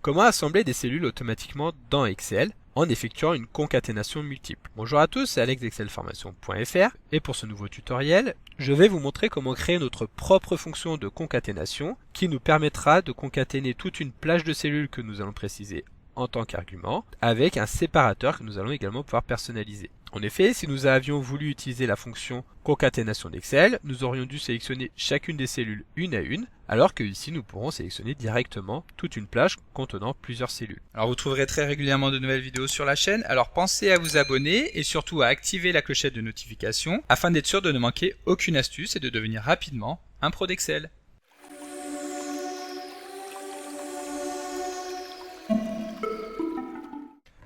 Comment assembler des cellules automatiquement dans Excel en effectuant une concaténation multiple? Bonjour à tous, c'est Alex d'excelformation.fr et pour ce nouveau tutoriel, je vais vous montrer comment créer notre propre fonction de concaténation qui nous permettra de concaténer toute une plage de cellules que nous allons préciser en tant qu'argument avec un séparateur que nous allons également pouvoir personnaliser. En effet, si nous avions voulu utiliser la fonction concaténation d'Excel, nous aurions dû sélectionner chacune des cellules une à une, alors que ici nous pourrons sélectionner directement toute une plage contenant plusieurs cellules. Alors vous trouverez très régulièrement de nouvelles vidéos sur la chaîne, alors pensez à vous abonner et surtout à activer la clochette de notification afin d'être sûr de ne manquer aucune astuce et de devenir rapidement un pro d'Excel.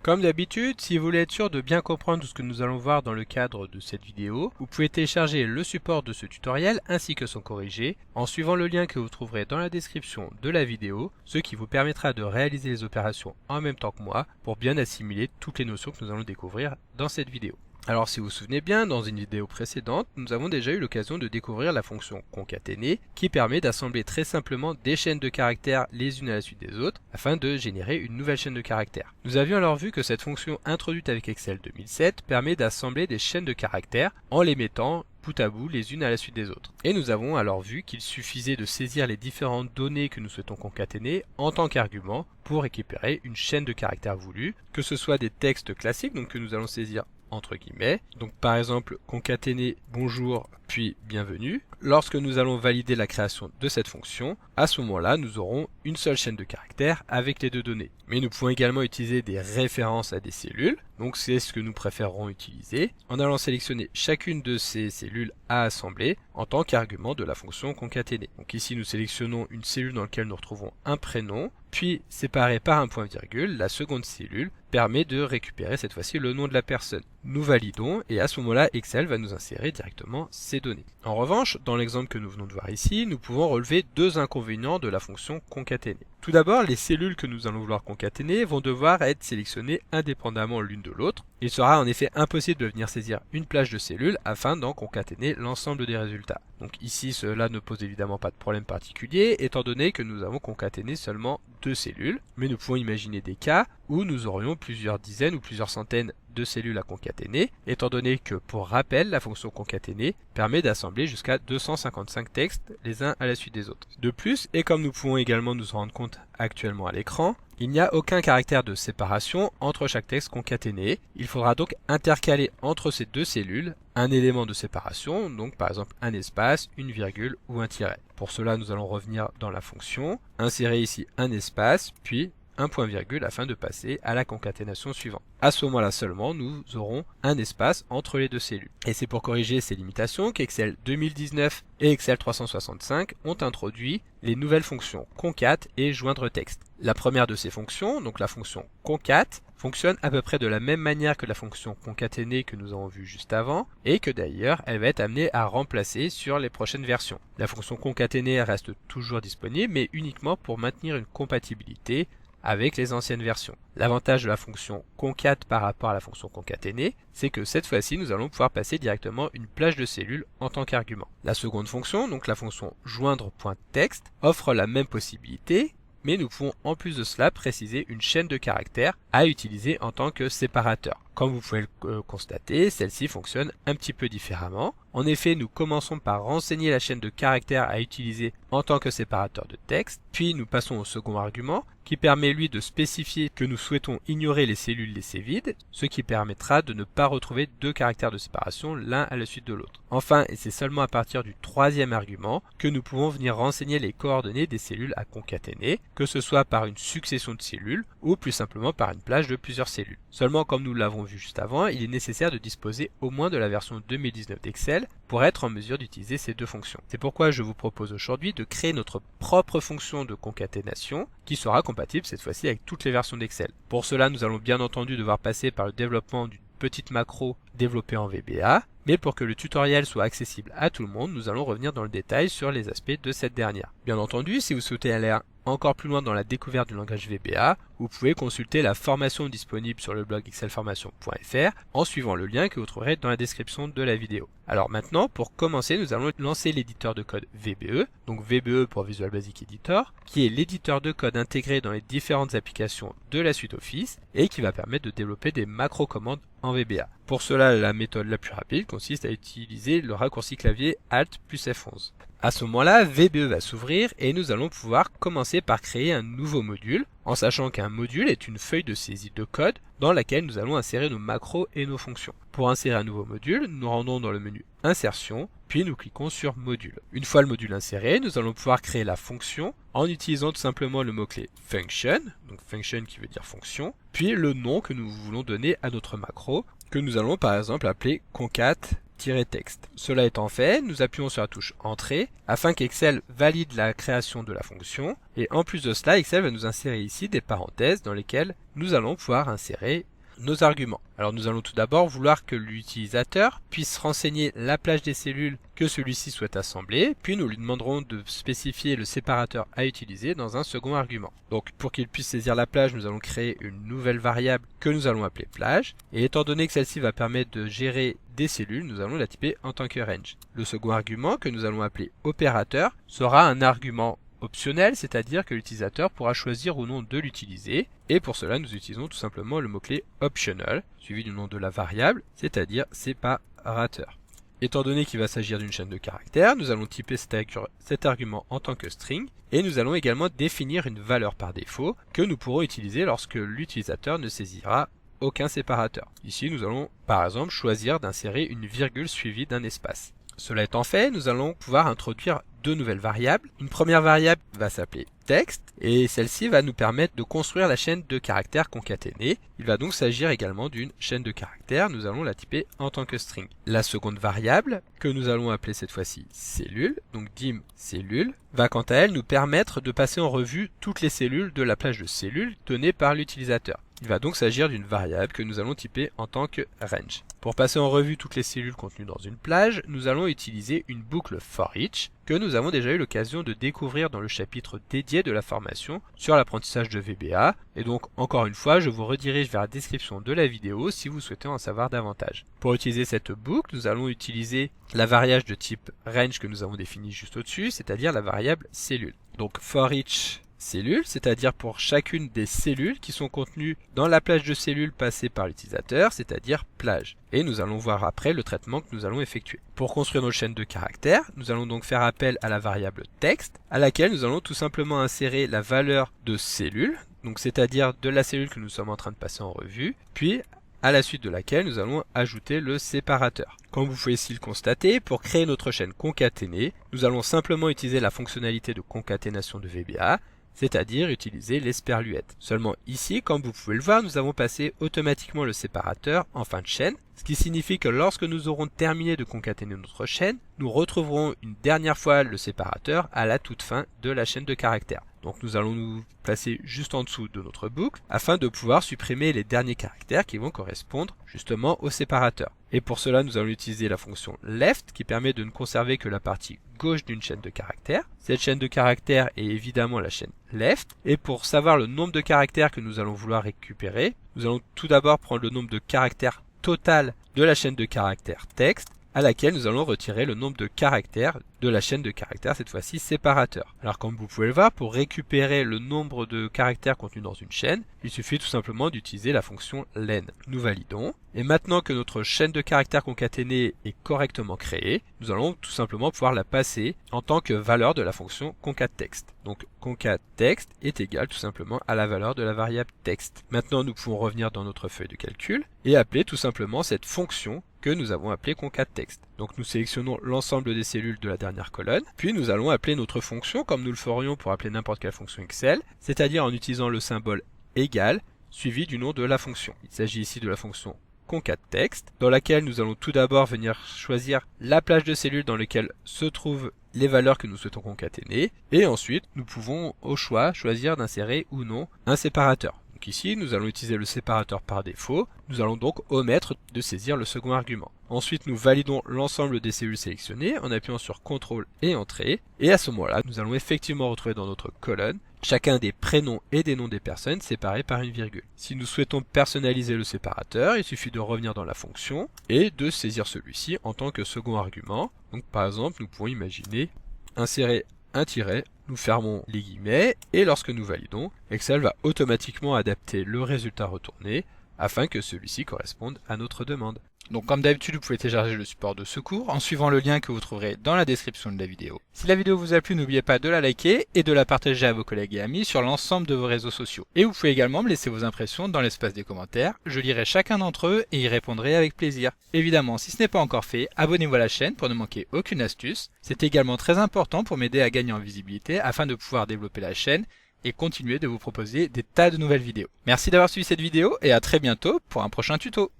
Comme d'habitude, si vous voulez être sûr de bien comprendre tout ce que nous allons voir dans le cadre de cette vidéo, vous pouvez télécharger le support de ce tutoriel ainsi que son corrigé en suivant le lien que vous trouverez dans la description de la vidéo, ce qui vous permettra de réaliser les opérations en même temps que moi pour bien assimiler toutes les notions que nous allons découvrir dans cette vidéo. Alors si vous vous souvenez bien, dans une vidéo précédente, nous avons déjà eu l'occasion de découvrir la fonction concaténer qui permet d'assembler très simplement des chaînes de caractères les unes à la suite des autres afin de générer une nouvelle chaîne de caractères. Nous avions alors vu que cette fonction introduite avec Excel 2007 permet d'assembler des chaînes de caractères en les mettant bout à bout les unes à la suite des autres. Et nous avons alors vu qu'il suffisait de saisir les différentes données que nous souhaitons concaténer en tant qu'argument pour récupérer une chaîne de caractères voulue, que ce soit des textes classiques donc que nous allons saisir entre guillemets, donc par exemple concaténer bonjour puis bienvenue. Lorsque nous allons valider la création de cette fonction, à ce moment-là nous aurons une seule chaîne de caractères avec les deux données. Mais nous pouvons également utiliser des références à des cellules, donc c'est ce que nous préférerons utiliser, en allant sélectionner chacune de ces cellules à assembler en tant qu'argument de la fonction concaténer. Donc ici nous sélectionnons une cellule dans laquelle nous retrouvons un prénom, puis séparé par un point virgule, la seconde cellule permet de récupérer cette fois-ci le nom de la personne. Nous validons et à ce moment-là Excel va nous insérer directement ces données. En revanche, dans l'exemple que nous venons de voir ici, nous pouvons relever deux inconvénients de la fonction concaténer. Tout d'abord, les cellules que nous allons vouloir concaténer vont devoir être sélectionnées indépendamment l'une de l'autre. Il sera en effet impossible de venir saisir une plage de cellules afin d'en concaténer l'ensemble des résultats. Donc ici, cela ne pose évidemment pas de problème particulier, étant donné que nous avons concaténé seulement deux cellules, mais nous pouvons imaginer des cas où nous aurions plusieurs dizaines ou plusieurs centaines de cellules à concaténer, étant donné que, pour rappel, la fonction concaténer permet d'assembler jusqu'à 255 textes les uns à la suite des autres. De plus, et comme nous pouvons également nous en rendre compte actuellement à l'écran, il n'y a aucun caractère de séparation entre chaque texte concaténé. Il faudra donc intercaler entre ces deux cellules un élément de séparation, donc par exemple un espace, une virgule ou un tiret. Pour cela, nous allons revenir dans la fonction, insérer ici un espace, puis un point virgule afin de passer à la concaténation suivante. À ce moment-là seulement, nous aurons un espace entre les deux cellules. Et c'est pour corriger ces limitations qu'Excel 2019 et Excel 365 ont introduit les nouvelles fonctions concat et joindre texte. La première de ces fonctions, donc la fonction concat, fonctionne à peu près de la même manière que la fonction concaténer que nous avons vue juste avant, et que d'ailleurs elle va être amenée à remplacer sur les prochaines versions. La fonction concaténer reste toujours disponible, mais uniquement pour maintenir une compatibilité avec les anciennes versions. L'avantage de la fonction concat par rapport à la fonction concaténer, c'est que cette fois-ci nous allons pouvoir passer directement une plage de cellules en tant qu'argument. La seconde fonction, donc la fonction joindre.texte, offre la même possibilité, mais nous pouvons en plus de cela préciser une chaîne de caractères à utiliser en tant que séparateur. Comme vous pouvez le constater, celle-ci fonctionne un petit peu différemment. En effet, nous commençons par renseigner la chaîne de caractères à utiliser en tant que séparateur de texte, puis nous passons au second argument qui permet lui de spécifier que nous souhaitons ignorer les cellules laissées vides, ce qui permettra de ne pas retrouver deux caractères de séparation l'un à la suite de l'autre. Enfin, et c'est seulement à partir du troisième argument que nous pouvons venir renseigner les coordonnées des cellules à concaténer, que ce soit par une succession de cellules ou plus simplement par une plage de plusieurs cellules. Seulement, comme nous l'avons vu juste avant, il est nécessaire de disposer au moins de la version 2019 d'Excel pour être en mesure d'utiliser ces deux fonctions. C'est pourquoi je vous propose aujourd'hui de créer notre propre fonction de concaténation qui sera compatible cette fois-ci avec toutes les versions d'Excel. Pour cela, nous allons bien entendu devoir passer par le développement d'une petite macro développée en VBA, mais pour que le tutoriel soit accessible à tout le monde, nous allons revenir dans le détail sur les aspects de cette dernière. Bien entendu, si vous souhaitez aller encore plus loin dans la découverte du langage VBA, vous pouvez consulter la formation disponible sur le blog excelformation.fr en suivant le lien que vous trouverez dans la description de la vidéo. Alors maintenant, pour commencer, nous allons lancer l'éditeur de code VBE, donc VBE pour Visual Basic Editor, qui est l'éditeur de code intégré dans les différentes applications de la suite Office et qui va permettre de développer des macro-commandes en VBA. Pour cela, la méthode la plus rapide consiste à utiliser le raccourci clavier Alt plus F11. À ce moment-là, VBE va s'ouvrir et nous allons pouvoir commencer par créer un nouveau module, en sachant qu'un module est une feuille de saisie de code dans laquelle nous allons insérer nos macros et nos fonctions. Pour insérer un nouveau module, nous rendons dans le menu Insertion, puis nous cliquons sur Module. Une fois le module inséré, nous allons pouvoir créer la fonction en utilisant tout simplement le mot-clé Function, donc Function qui veut dire fonction, puis le nom que nous voulons donner à notre macro, que nous allons par exemple appeler concat-text. Cela étant fait, nous appuyons sur la touche Entrée afin qu'Excel valide la création de la fonction et en plus de cela, Excel va nous insérer ici des parenthèses dans lesquelles nous allons pouvoir insérer nos arguments. Alors nous allons tout d'abord vouloir que l'utilisateur puisse renseigner la plage des cellules que celui-ci souhaite assembler, puis nous lui demanderons de spécifier le séparateur à utiliser dans un second argument. Donc pour qu'il puisse saisir la plage, nous allons créer une nouvelle variable que nous allons appeler plage, et étant donné que celle-ci va permettre de gérer des cellules, nous allons la typer en tant que range. Le second argument que nous allons appeler opérateur sera un argument optionnel, c'est-à-dire que l'utilisateur pourra choisir ou non de l'utiliser, et pour cela nous utilisons tout simplement le mot-clé optional, suivi du nom de la variable, c'est-à-dire séparateur. Étant donné qu'il va s'agir d'une chaîne de caractères, nous allons typer cet argument en tant que string, et nous allons également définir une valeur par défaut que nous pourrons utiliser lorsque l'utilisateur ne saisira aucun séparateur. Ici nous allons par exemple choisir d'insérer une virgule suivie d'un espace. Cela étant fait, nous allons pouvoir introduire deux nouvelles variables. Une première variable va s'appeler texte et celle-ci va nous permettre de construire la chaîne de caractères concaténée. Il va donc s'agir également d'une chaîne de caractères, nous allons la typer en tant que string. La seconde variable, que nous allons appeler cette fois-ci cellule, donc dim cellule, va quant à elle nous permettre de passer en revue toutes les cellules de la plage de cellules donnée par l'utilisateur. Il va donc s'agir d'une variable que nous allons typer en tant que range. Pour passer en revue toutes les cellules contenues dans une plage, nous allons utiliser une boucle for each que nous avons déjà eu l'occasion de découvrir dans le chapitre dédié de la formation sur l'apprentissage de VBA. Et donc encore une fois, je vous redirige vers la description de la vidéo si vous souhaitez en savoir davantage. Pour utiliser cette boucle, nous allons utiliser la variable de type range que nous avons définie juste au-dessus, c'est-à-dire la variable cellule. Donc for each cellules, c'est-à-dire pour chacune des cellules qui sont contenues dans la plage de cellules passée par l'utilisateur, c'est-à-dire plage. Et nous allons voir après le traitement que nous allons effectuer. Pour construire nos chaînes de caractères, nous allons donc faire appel à la variable texte, à laquelle nous allons tout simplement insérer la valeur de cellule, donc c'est-à-dire de la cellule que nous sommes en train de passer en revue, puis à la suite de laquelle nous allons ajouter le séparateur. Comme vous pouvez ici le constater, pour créer notre chaîne concaténée, nous allons simplement utiliser la fonctionnalité de concaténation de VBA, c'est-à-dire utiliser l'esperluette. Seulement ici, comme vous pouvez le voir, nous avons passé automatiquement le séparateur en fin de chaîne, ce qui signifie que lorsque nous aurons terminé de concaténer notre chaîne, nous retrouverons une dernière fois le séparateur à la toute fin de la chaîne de caractères. Donc nous allons nous placer juste en dessous de notre boucle afin de pouvoir supprimer les derniers caractères qui vont correspondre justement au séparateur. Et pour cela, nous allons utiliser la fonction left qui permet de ne conserver que la partie gauche d'une chaîne de caractères. Cette chaîne de caractères est évidemment la chaîne left. Et pour savoir le nombre de caractères que nous allons vouloir récupérer, nous allons tout d'abord prendre le nombre de caractères total de la chaîne de caractères texte, à laquelle nous allons retirer le nombre de caractères de la chaîne de caractères, cette fois-ci séparateur. Alors comme vous pouvez le voir, pour récupérer le nombre de caractères contenus dans une chaîne, il suffit tout simplement d'utiliser la fonction len. Nous validons, et maintenant que notre chaîne de caractères concaténée est correctement créée, nous allons tout simplement pouvoir la passer en tant que valeur de la fonction concat-text. Donc concat-text est égal tout simplement à la valeur de la variable texte. Maintenant nous pouvons revenir dans notre feuille de calcul et appeler tout simplement cette fonction que nous avons appelée concat-text. Donc nous sélectionnons l'ensemble des cellules de la dernière colonne, puis nous allons appeler notre fonction comme nous le ferions pour appeler n'importe quelle fonction Excel, c'est-à-dire en utilisant le symbole égal suivi du nom de la fonction. Il s'agit ici de la fonction concat-text, dans laquelle nous allons tout d'abord venir choisir la plage de cellules dans laquelle se trouvent les valeurs que nous souhaitons concaténer, et ensuite nous pouvons au choix choisir d'insérer ou non un séparateur. Donc ici, nous allons utiliser le séparateur par défaut. Nous allons donc omettre de saisir le second argument. Ensuite, nous validons l'ensemble des cellules sélectionnées en appuyant sur CTRL et Entrée. Et à ce moment-là, nous allons effectivement retrouver dans notre colonne chacun des prénoms et des noms des personnes séparés par une virgule. Si nous souhaitons personnaliser le séparateur, il suffit de revenir dans la fonction et de saisir celui-ci en tant que second argument. Donc par exemple, nous pouvons imaginer insérer un tiret, nous fermons les guillemets et lorsque nous validons, Excel va automatiquement adapter le résultat retourné afin que celui-ci corresponde à notre demande. Donc comme d'habitude, vous pouvez télécharger le support de secours en suivant le lien que vous trouverez dans la description de la vidéo. Si la vidéo vous a plu, n'oubliez pas de la liker et de la partager à vos collègues et amis sur l'ensemble de vos réseaux sociaux. Et vous pouvez également me laisser vos impressions dans l'espace des commentaires, je lirai chacun d'entre eux et y répondrai avec plaisir. Évidemment, si ce n'est pas encore fait, abonnez-vous à la chaîne pour ne manquer aucune astuce. C'est également très important pour m'aider à gagner en visibilité afin de pouvoir développer la chaîne et continuer de vous proposer des tas de nouvelles vidéos. Merci d'avoir suivi cette vidéo et à très bientôt pour un prochain tuto.